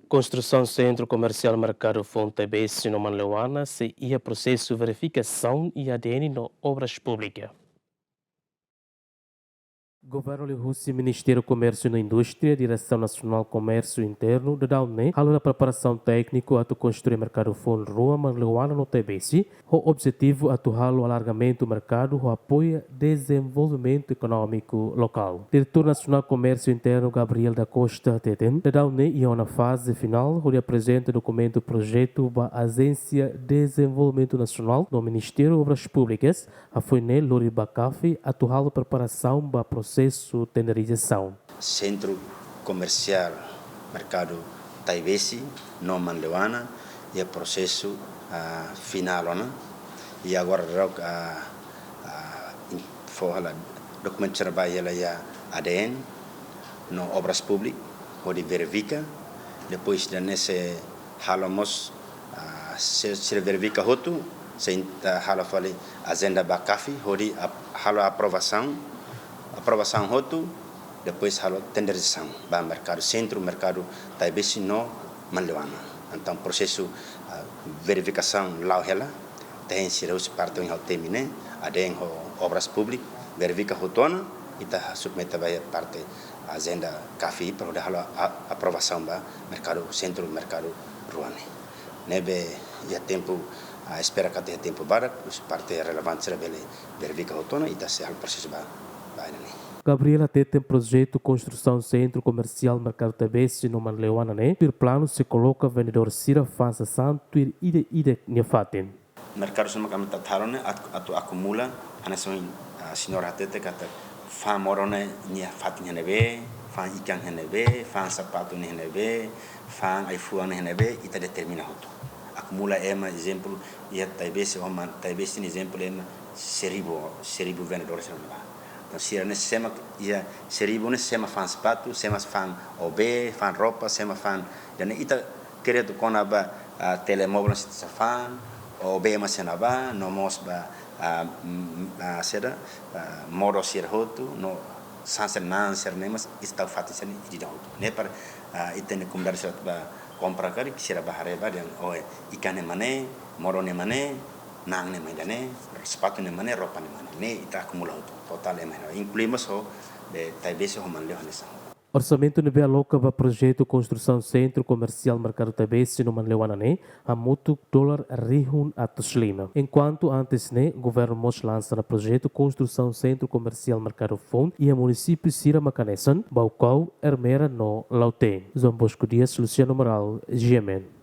Construção Centro Comercial Mercado Fonte BC no Manleuana se ia processo verificação e ADN no obras públicas. Governo de Rússia, Ministério do Comércio e Indústria, Direção Nacional Comércio Interno, da DAUNE, além da preparação técnica a construir mercado fundo rua Manleuana no TBC, o objetivo é o alargamento do mercado o apoio desenvolvimento econômico local. Diretor Nacional Comércio Interno, Gabriel da Costa Teten, da DAUNE, e na fase final, onde apresenta o documento projeto da Agência de Desenvolvimento Nacional do Ministério de Obras Públicas, a FUNEL Lori Bacafi, atual preparação da processo de tenderização. Centro Comercial Mercado Taibesi, no Manleuana, e o processo final, né? E agora o documento de trabalho é ADN, no obras públicas, onde verifica, depois nesse halamos se verifica outro, se hala fale agenda Bacafi, onde hala aprovação roto, depois halo tenderização para mercado centro, mercado Taibesi no Manleuana. Então processo verificação lá ela tem sido parte em termine, adem obras públicas, verifica rotona e tá submete vai parte agenda CAFI para dar aprovação para mercado centro, mercado ruane. Nebe já tempo espera que tenha tempo para parte relevante será verifica rotona e tá se processo vai. Gabriela tem projeto construção centro comercial mercado TBC no Manleuana, né? Por plano se coloca vendedor sira fansa santo e ide nefaten. Mercado sama kami tatharone atu acumula anason senhora tete kata fan morone nia fatin nebe fan ikan nebe fan sapato nebe fan iPhone nebe ita determina hoto. Acumula exemplo ia TBC ou TBC exemplo seribu vendedor sama. Então, se nesse sema ia seribu nesse sema fan sapato, sema fan OB, fan roupa, sema fan dan ita querer com aba telemóvel se fan OB mas naba no mos ba seda modo ser hotu no sanser nan ser nemas está fatisen di daud ne par itene kum dar serat ba compra kari sira bahare ba dan ikan mane modo ne mane nang ne mane sepatu ne mane roupa ne mane ne ita acumula total incluímos o de Taibesi o Manleuana. Orçamento nível aloca para projeto construção centro comercial mercado Taibesi no Manleuana, né? A muito dólar rihun atuslima. Enquanto antes, né, o governo mos lança no projeto construção centro comercial mercado Fond e a município Sira Macanessan, Baucau, Hermera no Laute. João Bosco Dias, Luciano Moral, GMN.